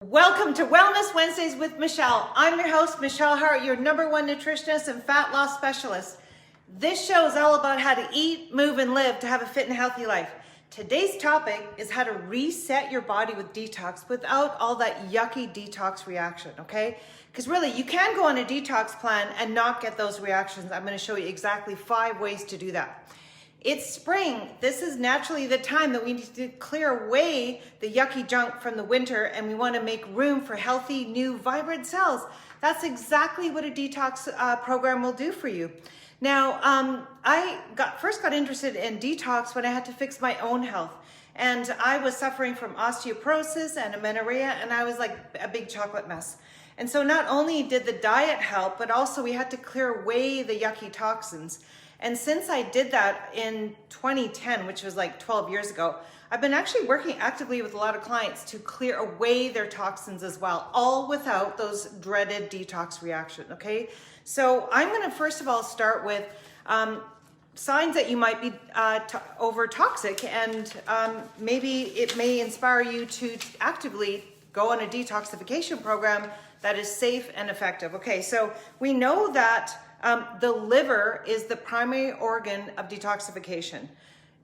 Welcome to Wellness Wednesdays with Michelle. I'm your host, Michelle Hart, your #1 nutritionist and fat loss specialist. This show is all about how to eat, move, and live to have a fit and healthy life. Today's topic is how to reset your body with detox without all that yucky detox reaction, okay? Because really, you can go on a detox plan and not get those reactions. I'm going to show you exactly 5 ways to do that. It's spring. This is naturally the time that we need to clear away the yucky junk from the winter, and we want to make room for healthy, new, vibrant cells. That's exactly what a detox program will do for you. Now, I first got interested in detox when I had to fix my own health. And I was suffering from osteoporosis and amenorrhea, and I was like a big chocolate mess. And so not only did the diet help, but also we had to clear away the yucky toxins. And since I did that in 2010, which was like 12 years ago, I've been actually working actively with a lot of clients to clear away their toxins as well, all without those dreaded detox reactions, okay? So I'm gonna first of all start with signs that you might be over toxic, and maybe it may inspire you to actively go on a detoxification program that is safe and effective. Okay, so we know that the liver is the primary organ of detoxification.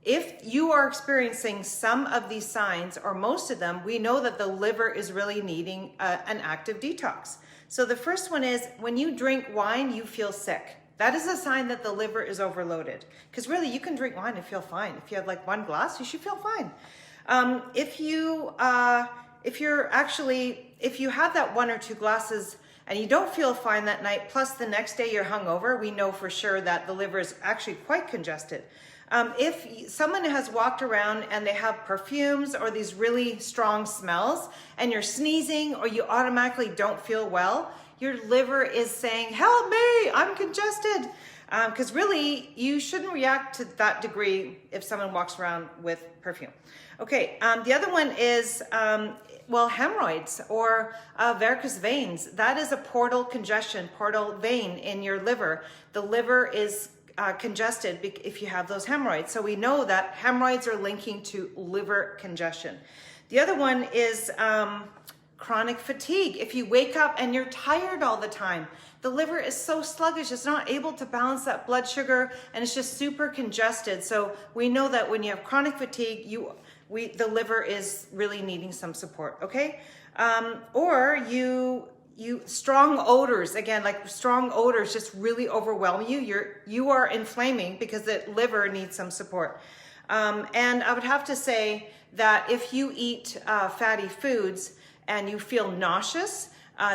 If you are experiencing some of these signs, or most of them, we know that the liver is really needing an active detox. So the first one is when you drink wine, you feel sick. That is a sign that the liver is overloaded. Because really, you can drink wine and feel fine. If you have like 1 glass, you should feel fine. If you have that 1 or 2 glasses and you don't feel fine that night, plus the next day you're hungover, we know for sure that the liver is actually quite congested. If someone has walked around and they have perfumes or these really strong smells and you're sneezing or you automatically don't feel well, your liver is saying, help me, I'm congested. Because really, you shouldn't react to that degree if someone walks around with perfume. Okay, the other one is, hemorrhoids or varicose veins. That is a portal congestion, portal vein in your liver. The liver is congested if you have those hemorrhoids. So we know that hemorrhoids are linking to liver congestion. The other one is chronic fatigue. If you wake up and you're tired all the time, the liver is so sluggish, it's not able to balance that blood sugar, and it's just super congested. So we know that when you have chronic fatigue, the liver is really needing some support, okay? Or strong odors, again, like strong odors just really overwhelm you. You are inflaming because the liver needs some support. And I would have to say that if you eat fatty foods and you feel nauseous,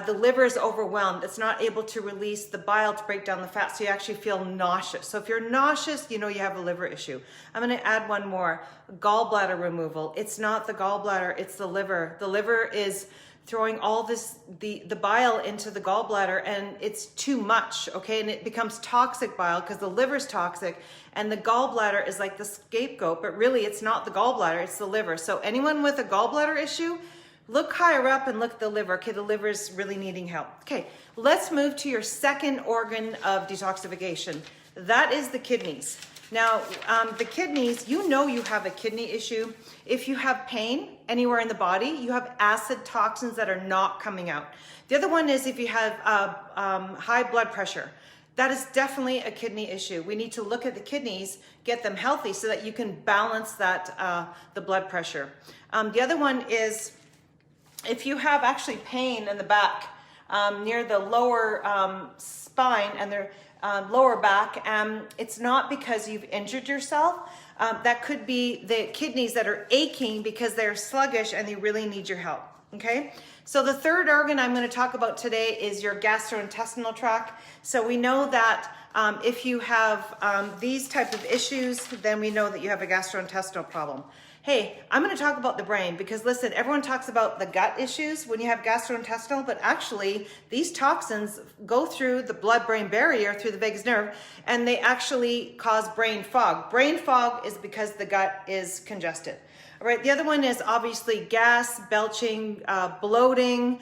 the liver is overwhelmed. It's not able to release the bile to break down the fat, so you actually feel nauseous. So if you're nauseous, you know you have a liver issue. I'm going to add one more, gallbladder removal. It's not the gallbladder, it's the liver. The liver is throwing all the bile into the gallbladder, and it's too much, okay? And it becomes toxic bile because the liver's toxic, and the gallbladder is like the scapegoat, but really it's not the gallbladder, it's the liver. So anyone with a gallbladder issue, look higher up and look at the liver. Okay, the liver is really needing help. Okay, let's move to your second organ of detoxification. That is the kidneys. Now, the kidneys, you know you have a kidney issue. If you have pain anywhere in the body, you have acid toxins that are not coming out. The other one is if you have high blood pressure. That is definitely a kidney issue. We need to look at the kidneys, get them healthy so that you can balance that the blood pressure. The other one is if you have actually pain in the back near the lower spine and the lower back, it's not because you've injured yourself. That could be the kidneys that are aching because they're sluggish and they really need your help, okay? So the third organ I'm going to talk about today is your gastrointestinal tract. So we know that if you have these type of issues, then we know that you have a gastrointestinal problem. Hey, I'm going to talk about the brain because listen, everyone talks about the gut issues when you have gastrointestinal, but actually these toxins go through the blood-brain barrier through the vagus nerve, and they actually cause brain fog. Brain fog is because the gut is congested. All right, the other one is obviously gas, belching, bloating,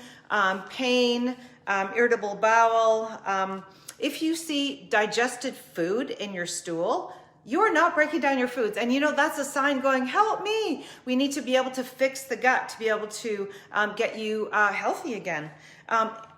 pain, irritable bowel. If you see digested food in your stool, you're not breaking down your foods. And you know, that's a sign going, help me. We need to be able to fix the gut to be able to get you healthy again.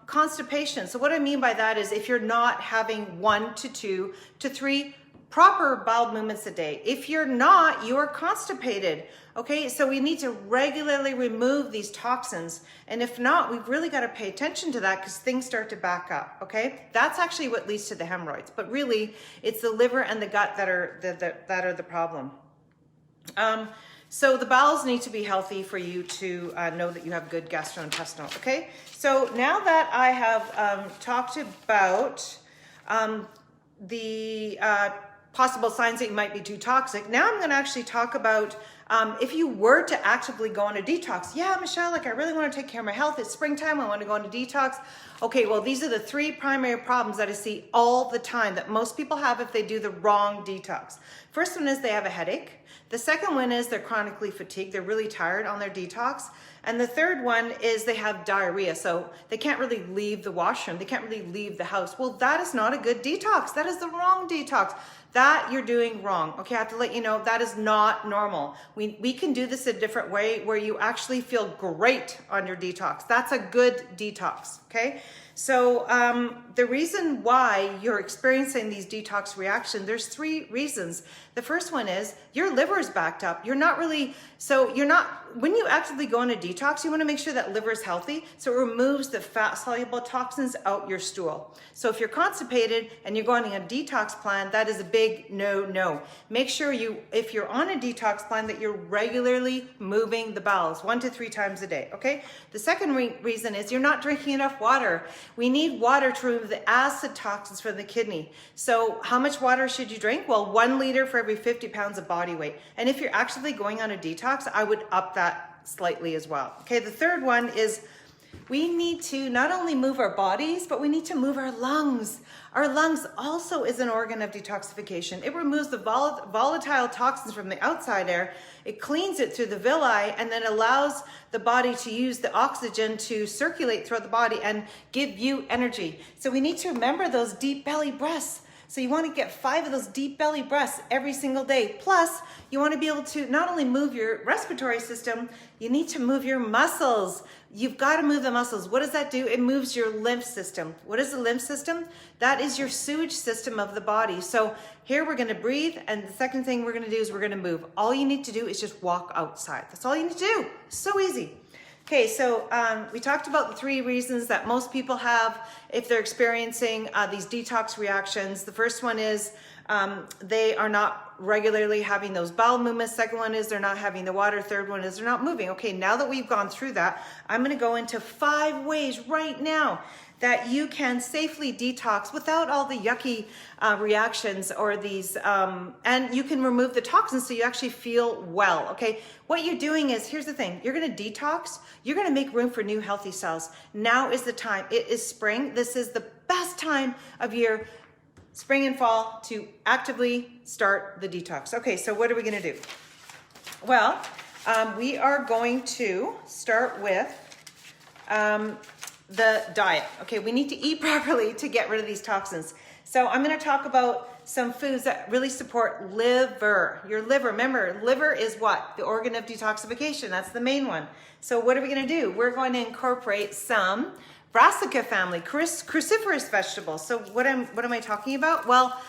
Constipation. So what I mean by that is if you're not having 1 to 2 to 3 proper bowel movements a day. If you're not, you are constipated. Okay, so we need to regularly remove these toxins. And if not, we've really got to pay attention to that because things start to back up. Okay, that's actually what leads to the hemorrhoids. But really, it's the liver and the gut that are the problem. So the bowels need to be healthy for you to know that you have good gastrointestinal. Okay, so now that I have talked about the possible signs that you might be too toxic, now I'm going to actually talk about if you were to actively go on a detox. Yeah, Michelle, like I really want to take care of my health. It's springtime. I want to go on a detox. Okay, well, these are the 3 primary problems that I see all the time that most people have if they do the wrong detox. First one is they have a headache. The second one is they're chronically fatigued. They're really tired on their detox. And the third one is they have diarrhea. So they can't really leave the washroom. They can't really leave the house. Well, that is not a good detox. That is the wrong detox. That you're doing wrong. Okay, I have to let you know that is not normal. We can do this a different way where you actually feel great on your detox. That's a good detox, okay? So the reason why you're experiencing these detox reactions, there's 3 reasons. The first one is your liver is backed up. You're not really, when you actively go on a detox, you want to make sure that liver is healthy. So it removes the fat soluble toxins out your stool. So if you're constipated and you're going on a detox plan, that is a big no. Make sure if you're on a detox plan, that you're regularly moving the bowels 1 to 3 times a day, okay? The second reason is you're not drinking enough water. We need water to remove the acid toxins from the kidney. So how much water should you drink? Well, 1 liter for every 50 pounds of body weight. And if you're actively going on a detox, I would up that slightly as well. Okay, the third one is we need to not only move our bodies, but we need to move our lungs. Our lungs also is an organ of detoxification. It removes the volatile toxins from the outside air. It cleans it through the villi and then allows the body to use the oxygen to circulate throughout the body and give you energy. So we need to remember those deep belly breaths. So you want to get 5 of those deep belly breaths every single day. Plus, you want to be able to not only move your respiratory system, you need to move your muscles. You've got to move the muscles. What does that do? It moves your lymph system. What is the lymph system? That is your sewage system of the body. So here we're going to breathe, and the second thing we're going to do is we're going to move. All you need to do is just walk outside. That's all you need to do. So easy. Okay, so we talked about the 3 reasons that most people have if they're experiencing these detox reactions. The first one is they are not regularly having those bowel movements. Second one is they're not having the water. Third one is they're not moving. Okay, now that we've gone through that, I'm going to go into 5 ways right now that you can safely detox without all the yucky reactions or these, and you can remove the toxins so you actually feel well, okay? What you're doing is, here's the thing, you're gonna detox, you're gonna make room for new healthy cells. Now is the time. It is spring. This is the best time of year, spring and fall, to actively start the detox. Okay, so what are we gonna do? Well, we are going to start with the diet. Okay, we need to eat properly to get rid of these toxins. So I'm going to talk about some foods that really support liver. Your liver, remember, liver is what? The organ of detoxification. That's the main one. So what are we going to do? We're going to incorporate some brassica family, cruciferous vegetables. So what am I talking about? Well,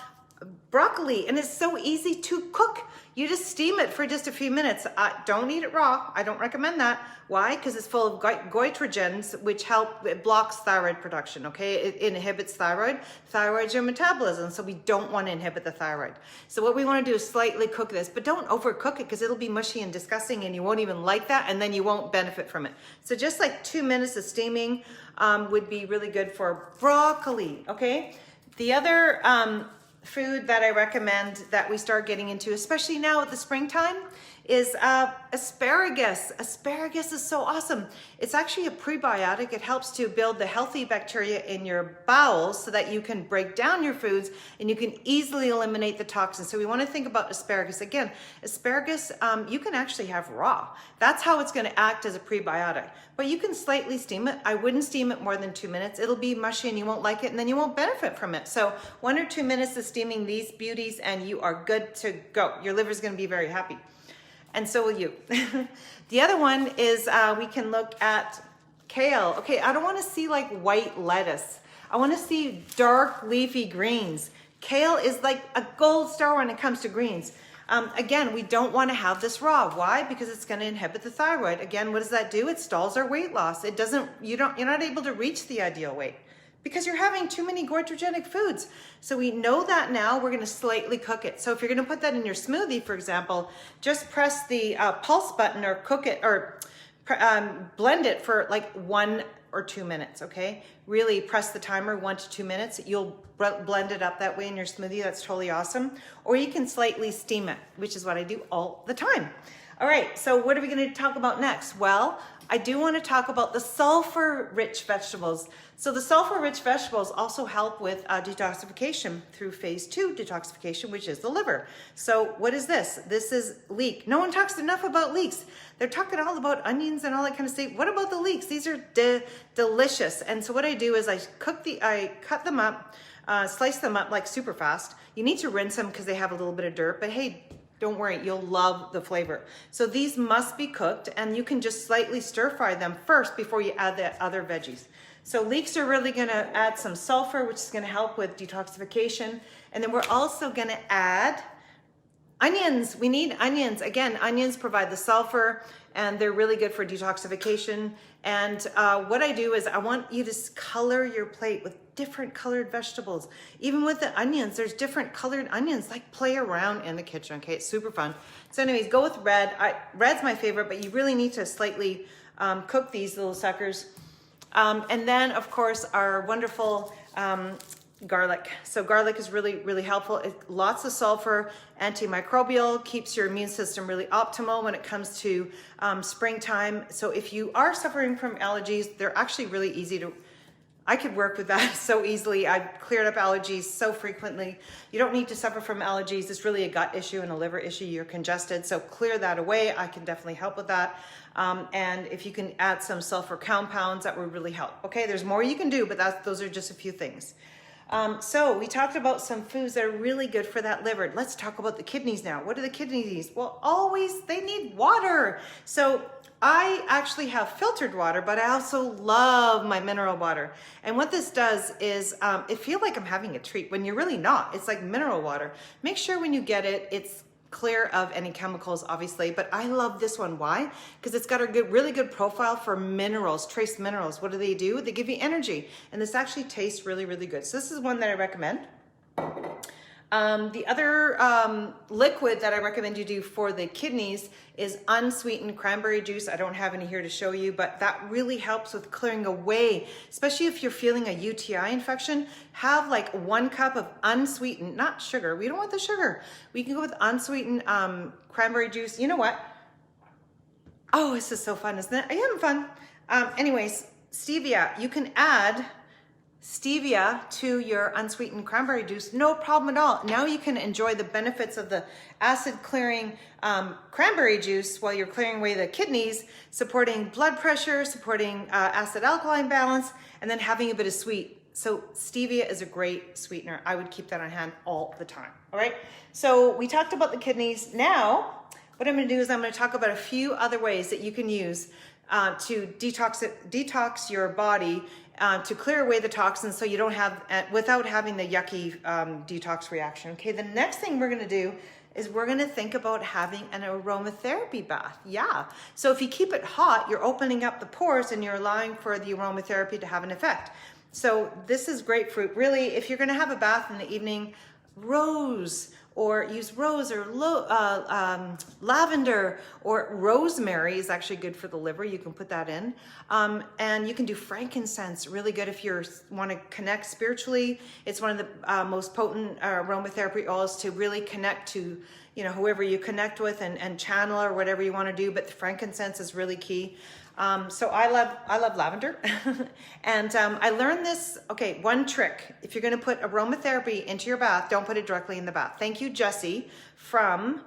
broccoli, and it's so easy to cook. You just steam it for just a few minutes. Don't eat it raw. I don't recommend that. Why? Because it's full of goitrogens, which it blocks thyroid production, okay? It inhibits thyroid. Thyroid's your metabolism, so we don't want to inhibit the thyroid. So what we want to do is slightly cook this, but don't overcook it because it'll be mushy and disgusting and you won't even like that, and then you won't benefit from it. So just like 2 minutes of steaming would be really good for broccoli, okay? The other food that I recommend that we start getting into, especially now at the springtime, is asparagus. Asparagus is so awesome. It's actually a prebiotic. It helps to build the healthy bacteria in your bowels so that you can break down your foods and you can easily eliminate the toxins. So we want to think about asparagus. Again, asparagus, you can actually have raw. That's how it's going to act as a prebiotic. But you can slightly steam it. I wouldn't steam it more than 2 minutes. It'll be mushy and you won't like it, and then you won't benefit from it. So 1 or 2 minutes of steaming these beauties and you are good to go. Your liver's going to be very happy. And so will you. The other one is we can look at kale. Okay, I don't want to see like white lettuce. I want to see dark leafy greens. Kale is like a gold star when it comes to greens. Again, we don't want to have this raw. Why? Because it's going to inhibit the thyroid. Again, what does that do? It stalls our weight loss. It doesn't, you're not able to reach the ideal weight because you're having too many goitrogenic foods. So we know that now. We're going to slightly cook it. So if you're going to put that in your smoothie, for example, just press the pulse button or cook it or blend it for like 1 or 2 minutes, okay? Really press the timer 1 to 2 minutes. You'll blend it up that way in your smoothie. That's totally awesome. Or you can slightly steam it, which is what I do all the time. All right, so what are we going to talk about next? Well, I do want to talk about the sulfur-rich vegetables. So the sulfur-rich vegetables also help with detoxification through phase 2 detoxification, which is the liver. So what is this? This is leek. No one talks enough about leeks. They're talking all about onions and all that kind of stuff. What about the leeks? These are delicious. And so what I do is I cut them up, slice them up like super fast. You need to rinse them because they have a little bit of dirt, but hey, don't worry, you'll love the flavor. So these must be cooked, and you can just slightly stir fry them first before you add the other veggies. So leeks are really gonna add some sulfur, which is gonna help with detoxification. And then we're also gonna add onions. We need onions. Again, onions provide the sulfur and they're really good for detoxification. And what I do is I want you to color your plate with different colored vegetables. Even with the onions, there's different colored onions. Like, play around in the kitchen, okay? It's super fun. So anyways, go with red. Red's my favorite, but you really need to slightly cook these little suckers. And then, of course, our wonderful garlic. So garlic is really, really helpful. Lots of sulfur, antimicrobial, keeps your immune system really optimal when it comes to springtime. So if you are suffering from allergies, they're actually really easy to, I could work with that so easily. I've cleared up allergies so frequently. You don't need to suffer from allergies. It's really a gut issue and a liver issue. You're congested, so clear that away. I can definitely help with that. And if you can add some sulfur compounds, that would really help. Okay, there's more you can do, but those are just a few things. So we talked about some foods that are really good for that liver. Let's talk about the kidneys now. What do the kidneys need? Well, always they need water. So I actually have filtered water, but I also love my mineral water. And what this does is it feels like I'm having a treat when you're really not. It's like mineral water. Make sure when you get it, it's clear of any chemicals, obviously, but I love this one. Why? Because it's got a really good profile for minerals, trace minerals. What do? They give you energy, and this actually tastes really, really good. So this is one that I recommend. The other liquid that I recommend you do for the kidneys is unsweetened cranberry juice. I don't have any here to show you, but that really helps with clearing away, especially if you're feeling a UTI infection. Have like 1 cup of unsweetened, not sugar. We don't want the sugar. We can go with unsweetened cranberry juice. You know what? Oh, this is so fun, isn't it? Are you having fun? Anyways, stevia. You can add stevia to your unsweetened cranberry juice, no problem at all. Now you can enjoy the benefits of the acid clearing cranberry juice while you're clearing away the kidneys, supporting blood pressure, supporting acid alkaline balance, and then having a bit of sweet. So stevia is a great sweetener. I would keep that on hand all the time. All right, so we talked about the kidneys. Now what I'm going to do is I'm going to talk about a few other ways that you can use to detox your body, to clear away the toxins so you don't have, without having the yucky detox reaction. Okay, the next thing we're gonna do is we're gonna think about having an aromatherapy bath. Yeah, so if you keep it hot, you're opening up the pores and you're allowing for the aromatherapy to have an effect. So this is grapefruit. Really, if you're gonna have a bath in the evening, rose or use rose or lavender, or rosemary is actually good for the liver. You can put that in. And you can do frankincense, really good if you want to connect spiritually. It's one of the most potent aromatherapy oils to really connect to, you know, whoever you connect with and channel or whatever you want to do. But the frankincense is really key. So I love lavender. And I learned this, okay, one trick. If you're going to put aromatherapy into your bath, don't put it directly in the bath. Thank you, Jessie, from,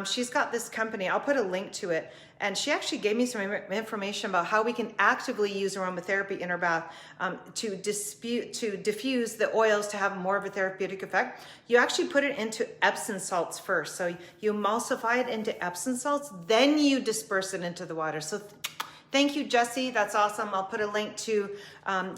she's got this company. I'll put a link to it. And she actually gave me some information about how we can actively use aromatherapy in our bath to diffuse the oils to have more of a therapeutic effect. You actually put it into Epsom salts first. So you emulsify it into Epsom salts, then you disperse it into the water. So thank you, Jessie. That's awesome. I'll put a link to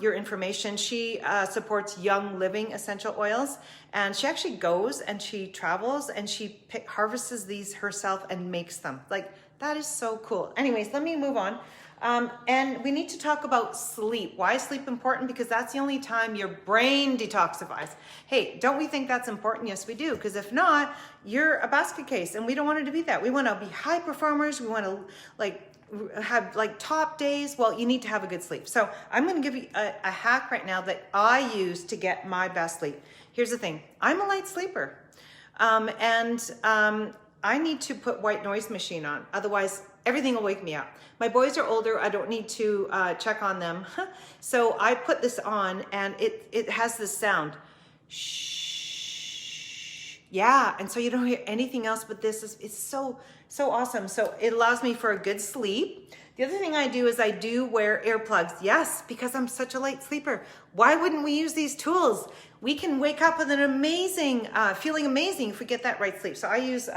your information. She supports Young Living essential oils, and she actually goes and she travels and she harvests these herself and makes them. Like, that is so cool. Anyways, let me move on. And we need to talk about sleep. Why is sleep important? Because that's the only time your brain detoxifies. Hey, don't we think that's important? Yes, we do. Because if not, you're a basket case, and we don't want it to be that. We want to be high performers. We want to have top days. Well, you need to have a good sleep. So I'm going to give you a hack right now that I use to get my best sleep. Here's the thing. I'm a light sleeper. I need to put white noise machine on. Otherwise, everything will wake me up. My boys are older. I don't need to check on them. So I put this on, and it has this sound. Shh. Yeah, and so you don't hear anything else, but it's so awesome. So it allows me for a good sleep. The other thing I do is I do wear earplugs. Yes, because I'm such a light sleeper. Why wouldn't we use these tools? We can wake up with an amazing, feeling amazing if we get that right sleep. So I use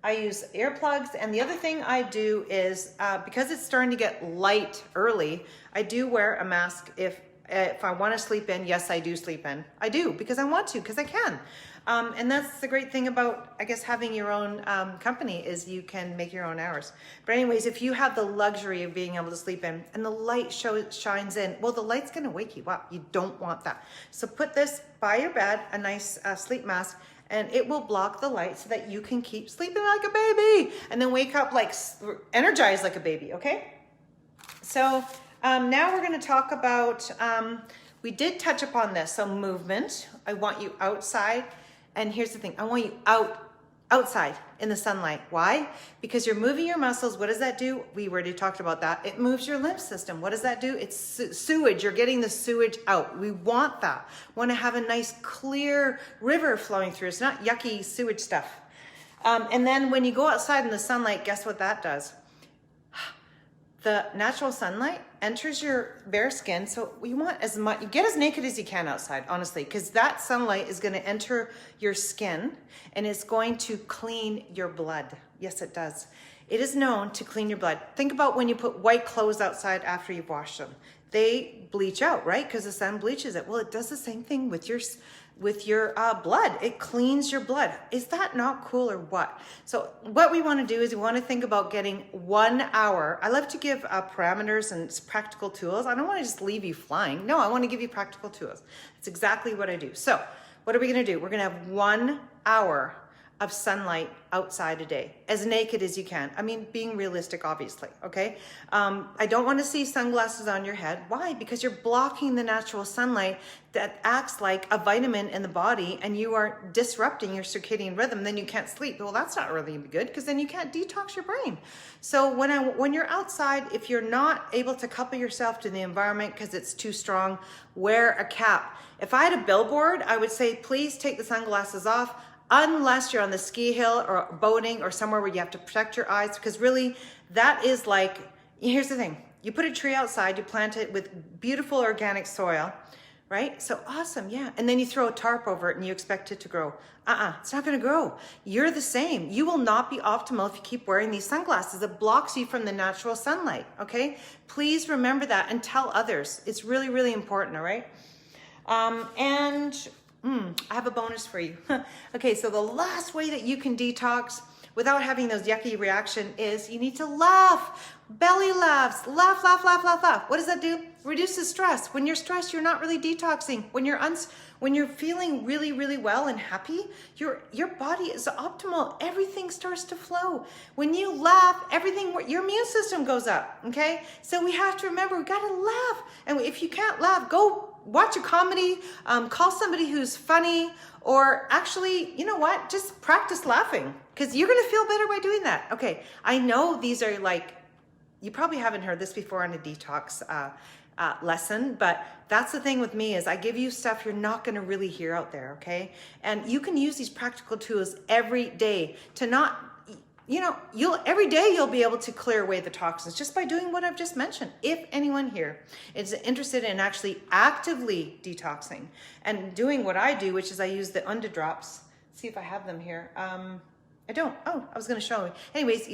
earplugs. And the other thing I do is, because it's starting to get light early, I do wear a mask if I want to sleep in. Yes, I do sleep in. I do, because I want to, because I can. And that's the great thing about, I guess, having your own company, is you can make your own hours. But anyways, if you have the luxury of being able to sleep in and the light shines in, well, the light's going to wake you up. You don't want that. So put this by your bed, a nice sleep mask, and it will block the light so that you can keep sleeping like a baby and then wake up energized like a baby, okay? So now we're going to talk about, we did touch upon this, so movement. I want you outside. And here's the thing, I want you outside in the sunlight. Why? Because you're moving your muscles. What does that do? We already talked about that. It moves your lymph system. What does that do? It's sewage. You're getting the sewage out. We want that. Want to have a nice clear river flowing through. It's not yucky sewage stuff. And then when you go outside in the sunlight, guess what that does? The natural sunlight enters your bare skin. So you want as much, you get as naked as you can outside, honestly, because that sunlight is going to enter your skin and it's going to clean your blood. Yes, it does. It is known to clean your blood. Think about when you put white clothes outside after you've washed them. They bleach out, right? Because the sun bleaches it. Well, it does the same thing with your blood. It cleans your blood. Is that not cool or what? So what we want to do is we want to think about getting 1 hour. I love to give parameters and practical tools. I don't want to just leave you flying. No, I want to give you practical tools. That's exactly what I do. So what are we going to do? We're going to have 1 hour of sunlight outside a day, as naked as you can. I mean, being realistic, obviously, okay? I don't want to see sunglasses on your head. Why? Because you're blocking the natural sunlight that acts like a vitamin in the body, and you are disrupting your circadian rhythm, then you can't sleep. Well, that's not really good, because then you can't detox your brain. So when you're outside, if you're not able to couple yourself to the environment because it's too strong, wear a cap. If I had a billboard, I would say, please take the sunglasses off, unless you're on the ski hill or boating or somewhere where you have to protect your eyes, because really that is like, here's the thing, you put a tree outside, you plant it with beautiful organic soil, right? So awesome, yeah. And then you throw a tarp over it and you expect it to grow. It's not gonna grow. You're the same. You will not be optimal if you keep wearing these sunglasses. It blocks you from the natural sunlight, okay? Please remember that and tell others. It's really, really important, all right? I have a bonus for you. Okay, so the last way that you can detox, without having those yucky reaction is you need to laugh. Belly laughs, laugh, laugh, laugh, laugh, laugh. What does that do? Reduces stress. When you're stressed, you're not really detoxing. When you're feeling really, really well and happy, your body is optimal. Everything starts to flow. When you laugh, your immune system goes up, okay? So we have to remember, we gotta laugh. And if you can't laugh, go watch a comedy, call somebody who's funny, or actually, you know what? Just practice laughing, because you're gonna feel better by doing that. Okay, I know these are like, you probably haven't heard this before on a detox lesson, but that's the thing with me is I give you stuff you're not going to really hear out there, okay? And you can use these practical tools every day to not, you know, every day you'll be able to clear away the toxins just by doing what I've just mentioned. If anyone here is interested in actually actively detoxing and doing what I do, which is I use the Underdrops. See if I have them here. I don't. Oh, I was going to show you. Anyways,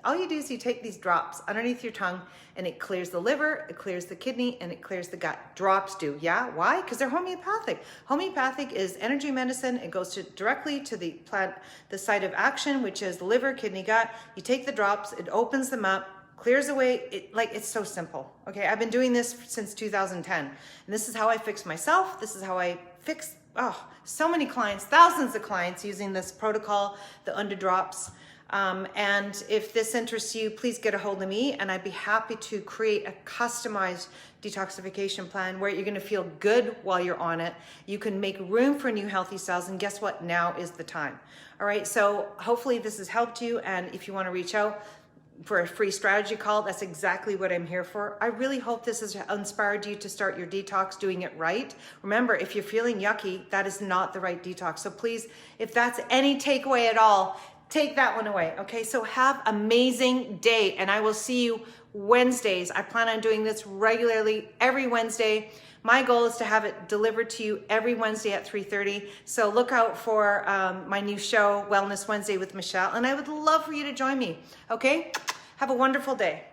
all you do is you take these drops underneath your tongue and it clears the liver, it clears the kidney, and it clears the gut. Drops do, yeah? Why? Because they're homeopathic. Homeopathic is energy medicine. It goes directly to the plant, the site of action, which is the liver, kidney, gut. You take the drops, it opens them up, clears away, it's so simple. Okay, I've been doing this since 2010. And this is how I fix myself. This is how I fix, so many clients, thousands of clients using this protocol, the Underdrops. And if this interests you, please get a hold of me and I'd be happy to create a customized detoxification plan where you're going to feel good while you're on it. You can make room for new healthy cells, and guess what? Now is the time. All right, so hopefully this has helped you, and if you want to reach out for a free strategy call, that's exactly what I'm here for. I really hope this has inspired you to start your detox doing it right. Remember, if you're feeling yucky, that is not the right detox. So please, if that's any takeaway at all, take that one away. Okay, so have an amazing day, and I will see you Wednesdays. I plan on doing this regularly every Wednesday. My goal is to have it delivered to you every Wednesday at 3:30. So look out for my new show, Wellness Wednesday with Michelle, and I would love for you to join me. Okay, have a wonderful day.